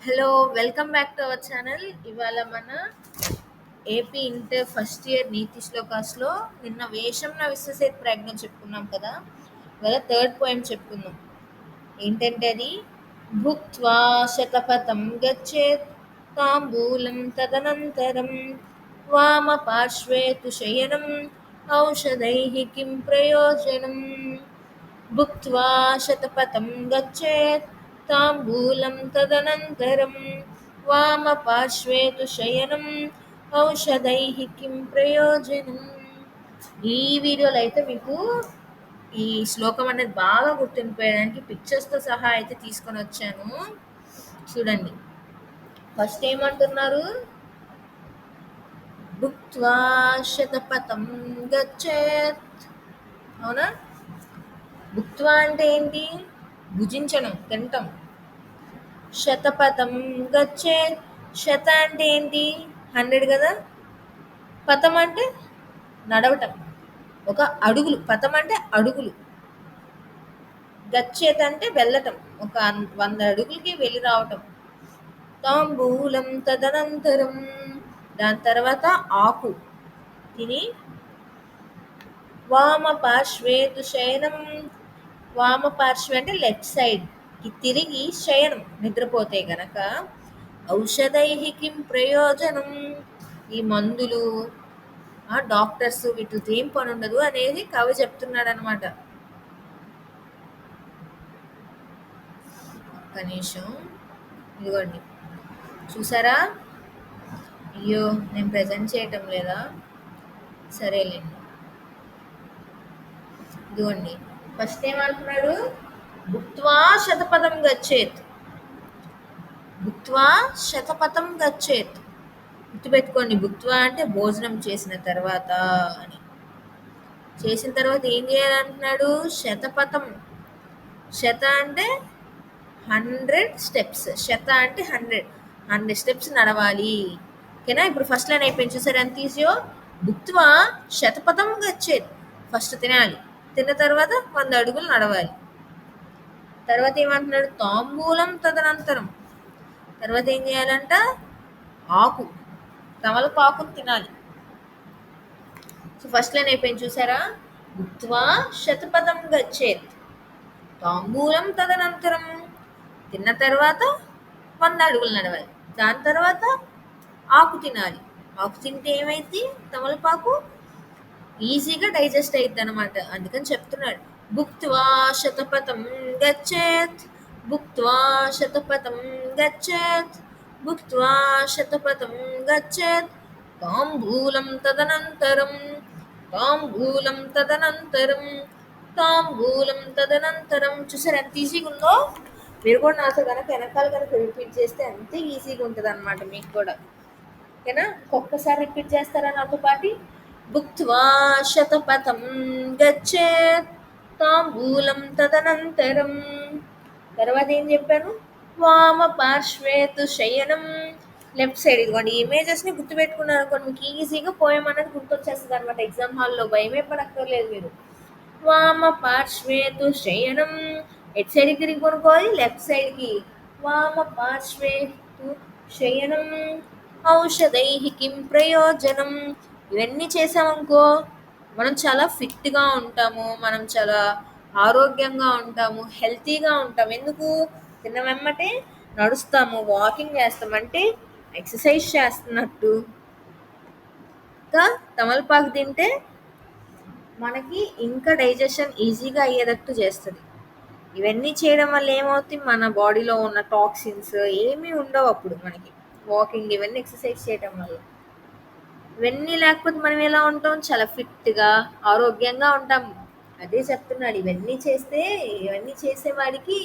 Hello, welcome back to our channel. ఇవాళ మన AP inter first year నీతి శ్లోకాస్లో నిన్న వేషంన విశ్వసేత్ ప్రజ్ఞ చెప్పుకున్నాం కదా. ఇవాళ థర్డ్ పాయింట్ చెప్పుకుందాం. ఏంటంటే అది భుక్త్వా శతపథం గచ్చేత్ తాంబూలం తదనంతరం వామ పార్శ్వే తు శయనం ఔషధైః కిం ప్రయోజనం. భుక్త్వా శతపథం గచ్చేత్ తాంబూలం తదనంతరం వామపార్శ్వే తు శయనం ఔషధైః కిం ప్రయోజనం. ఈ వీడియోలో అయితే మీకు ఈ శ్లోకం అనేది బాగా గుర్తుండిపోయడానికి పిక్చర్స్తో సహా అయితే తీసుకొని వచ్చాను. చూడండి, ఫస్ట్ ఏమంటున్నారు? భుక్త్వా శతపథం గచ్చేత్. అవునా? భుక్త్వా అంటే ఏంటి? భుజించడం, తినటం. శతపథం గచ్చేత్. శత అంటే ఏంటి? 100 కదా. పథం అంటే నడవటం, ఒక అడుగులు. పథం అంటే అడుగులు. గచ్చేత్ అంటే వెళ్ళటం, ఒక 100 అడుగులకి వెళ్ళి రావటం. తాంబూలం తదనంతరం, దాని తర్వాత ఆకు తిని. వామ పార్శ్వే తు శయనం, వామ పార్శ్వ అంటే లెఫ్ట్ సైడ్కి తిరిగి శయనం, నిద్రపోతే గనక ఔషధైః కిం ప్రయోజనం. ఈ మందులు, డాక్టర్స్ వీటితో ఏం పని ఉండదు అనేది కవి చెప్తున్నాడు అనమాట. ఒక్క నిమిషం, ఇదిగోండి చూసారా? అయ్యో, నేను ప్రజెంట్ చేయటం లేదా? సరేలేండి. ఇదిగోండి, ఫస్ట్ ఏమంటున్నాడు? భుక్త్వా శతపథం గచ్చేత్. భుక్త్వా శతపథం గచ్చేత్. గుర్తుపెట్టుకోండి, భుక్త్వా అంటే భోజనం చేసిన తర్వాత అని. చేసిన తర్వాత ఏం చేయాలంటున్నాడు? శతపథం. శత అంటే 100 స్టెప్స్. శత అంటే 100 స్టెప్స్ నడవాలి. ఓకేనా? ఇప్పుడు ఫస్ట్ లైన్ అయిపోయింది. చూసారు ఎంత ఈజీయో? భుక్త్వా శతపథం గచ్చేత్. ఫస్ట్ తినాలి, తిన్న తర్వాత 100 అడుగులు నడవాలి. తర్వాత ఏమంటున్నాడు? తాంబూలం తదనంతరం. తర్వాత ఏం చేయాలంట? ఆకు, తమలపాకును తినాలి. సో ఫస్ట్ లైన్ అయిపోయింది చూసారా? భుక్త్వా శతపథం గచ్చేత్, తాంబూలం తదనంతరం. తిన్న తర్వాత 100 అడుగులు నడవాలి. దాని తర్వాత ఆకు తినాలి. ఆకు తింటే ఏమైంది? తమలపాకు ఈజీగా డైజెస్ట్ అయ్యిద్ది అనమాట. అందుకని చెప్తున్నాడు భుక్త్వా శతపథం గచ్చేత్, భుక్త్వా శతపథం గచ్చేత్, భుక్త్వా శతపథం గచ్చేత్ తాంబూలం తదనంతరం, తాంబూలం తదనంతరం, తాంబూలం తదనంతరం. చూసారు ఎంత ఈజీగా ఉందో? మీరు కూడా నాతో కనుక వెనకాల కనుక రిపీట్ చేస్తే అంతే ఈజీగా ఉంటుంది అనమాట మీకు కూడా. ఓకేనా? ఒక్కసారి రిపీట్ చేస్తారా నాతో పాటు? భుక్త్వా శతపథం గచ్చేత్ తాంబూలం తదనంతరం. తర్వాత ఏం చెప్పాను? వామ పార్శ్వే తు శయనం. Left side. ఇదిగోండి, ఈ ఇమేజెస్ని గుర్తుపెట్టుకున్నారు అనుకోండి, మీకు ఈజీగా పోయం అనేది గుర్తొచ్చేస్తుంది అనమాట. ఎగ్జామ్ హాల్లో భయమే పడక్కర్లేదు మీరు. వామ పార్శ్వే తు శయనం. ఎట్ సైడ్కి తిరిగి కొనుక్కోవాలి? లెఫ్ట్ సైడ్కి. వామ పార్శ్వే తు శయనం ఔషధైః కిం ప్రయోజనం. ఇవన్నీ చేసామనుకో మనం చాలా ఫిట్గా ఉంటాము, మనం చాలా ఆరోగ్యంగా ఉంటాము, హెల్తీగా ఉంటాం. ఎందుకు? తిన్న వెమ్మటే నడుస్తాము, వాకింగ్ చేస్తాం, అంటే ఎక్సర్సైజ్ చేస్తున్నట్టు. ఇంకా తమలపాకు తింటే మనకి ఇంకా డైజెషన్ ఈజీగా అయ్యేటట్టు చేస్తుంది. ఇవన్నీ చేయడం వల్ల ఏమవుతుంది? మన బాడీలో ఉన్న టాక్సిన్స్ ఏమీ ఉండవు అప్పుడు మనకి. వాకింగ్, ఇవన్నీ ఎక్సర్సైజ్ చేయడం వల్ల. ఇవన్నీ లేకపోతే మనం ఎలా ఉంటాం? చాలా ఫిట్గా, ఆరోగ్యంగా ఉంటాం. అదే చెప్తున్నాడు. ఇవన్నీ చేసేవాడికి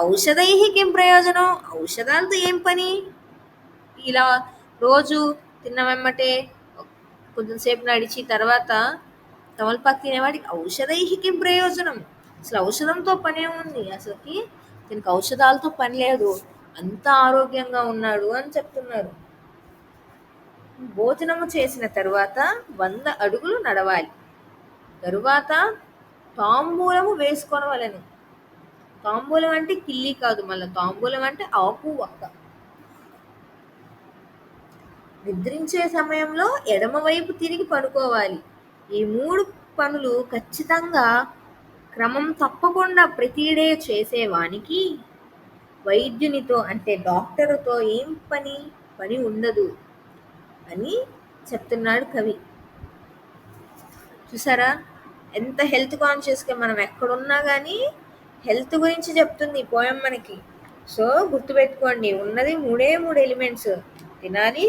ఔషధైః కిం ప్రయోజనం. ఔషధాలతో ఏం పని? ఇలా రోజు తిన్న వెమ్మటే కొంచెంసేపు నడిచి తర్వాత తమలపాకు తినేవాడికి ఔషధైః కిం ప్రయోజనం. అసలు ఔషధంతో పని ఏముంది? అసలుకి దీనికి ఔషధాలతో పని లేదు, అంత ఆరోగ్యంగా ఉన్నాడు అని చెప్తున్నారు. భోజనము చేసిన తరువాత 100 అడుగులు నడవాలి. తరువాత తాంబూలము వేసుకొనవలెను. తాంబూలం అంటే కిల్లి కాదు, మళ్ళీ తాంబూలం అంటే ఆకు, ఒక్క. నిద్రించే సమయంలో ఎడమవైపు తిరిగి పడుకోవాలి. ఈ 3 పనులు ఖచ్చితంగా క్రమం తప్పకుండా ప్రతి డే చేసేవానికి వైద్యునితో అంటే డాక్టరుతో ఏం పని ఉండదు అని చెప్తున్నాడు కవి. చూసారా? ఎంత హెల్త్ కాన్షియస్‌గా మనం ఎక్కడున్నా గానీ హెల్త్ గురించి చెప్తుంది ఈ పోయెమ్ మనకి. సో, గుర్తుపెట్టుకోండి ఉన్నది 3 ఎలిమెంట్స్. తినాలి,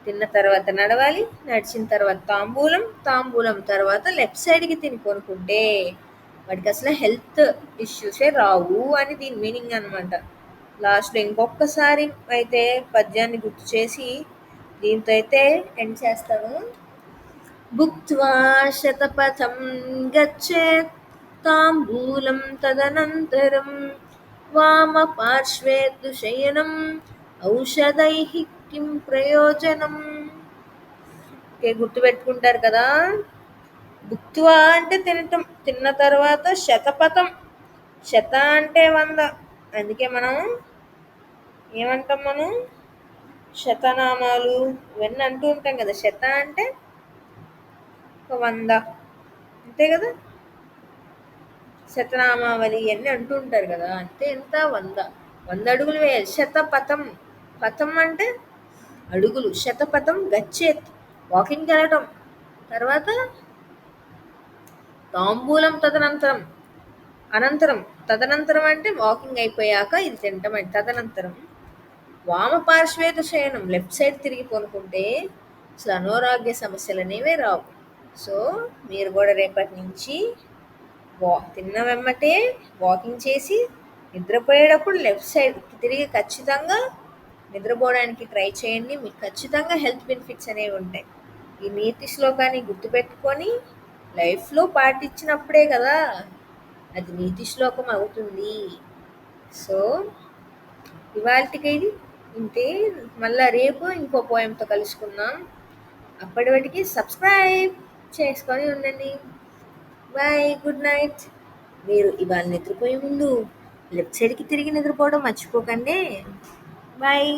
తిన్న తర్వాత నడవాలి, నడిచిన తర్వాత తాంబూలం, తాంబూలం తర్వాత లెఫ్ట్ సైడ్‌కి తిని పడుకుంటే వాడికసల హెల్త్ ఇష్యూసే రావు అని దీని మీనింగ్ అనమాట. లాస్ట్‌లో ఇంకొక్కసారి అయితే పద్యాన్ని గుర్తు చేసి దీంతో అయితే ఎండ్ చేస్తాను. భుక్త్వా శతపథం గచ్చేత్ తాంబూలం తదనంతరం వామపార్శ్వే తు శయనం ఔషధైః కిం ప్రయోజనం. ఓకే, గుర్తుపెట్టుకుంటారు కదా. భుక్త్వా అంటే తినటం, తిన్న తర్వాత శతపథం, శత అంటే 100, అందుకే మనం ఏమంటాం, మనం శతనామాలు ఇవన్నీ అంటూ ఉంటాం కదా. శత అంటే ఒక 100 అంతే కదా. శతనామావళి అన్నీ అంటూ ఉంటారు కదా. అంతే ఎంత 100 అడుగులు వేయాలి. శతపథం, పథం అంటే అడుగులు. శతపథం గచ్చేత్ వాకింగ్ వెళ్ళటం. తర్వాత తాంబూలం తదనంతరం, అనంతరం, తదనంతరం అంటే వాకింగ్ అయిపోయాక ఇది తింటాం అంటే తదనంతరం. వామపార్శ్వేత శయనం లెఫ్ట్ సైడ్ తిరిగి పనుకుంటే అసలు అనారోగ్య సమస్యలు అనేవే రావు. సో మీరు కూడా రేపటి నుంచి తిన్న వెమ్మటే వాకింగ్ చేసి నిద్రపోయేటప్పుడు లెఫ్ట్ సైడ్ తిరిగి ఖచ్చితంగా నిద్రపోవడానికి ట్రై చేయండి. మీకు ఖచ్చితంగా హెల్త్ బెనిఫిట్స్ అనేవి ఉంటాయి. ఈ నీతి శ్లోకాన్ని గుర్తుపెట్టుకొని లైఫ్లో పాటించినప్పుడే కదా అది నీతి శ్లోకం అవుతుంది. సో ఇవాళకి ఇది ఇంతే. మళ్ళీ రేపు ఇంకో పోయంతో కలుసుకుందాం. అప్పటి వాటికి సబ్స్క్రైబ్ చేసుకొని ఉండండి. Bye, good night. మీరు ఇవాళ నిద్రపోయే ముందు లెఫ్ట్ సైడ్కి తిరిగి నిద్రపోవడం మర్చిపోకండి. బాయ్.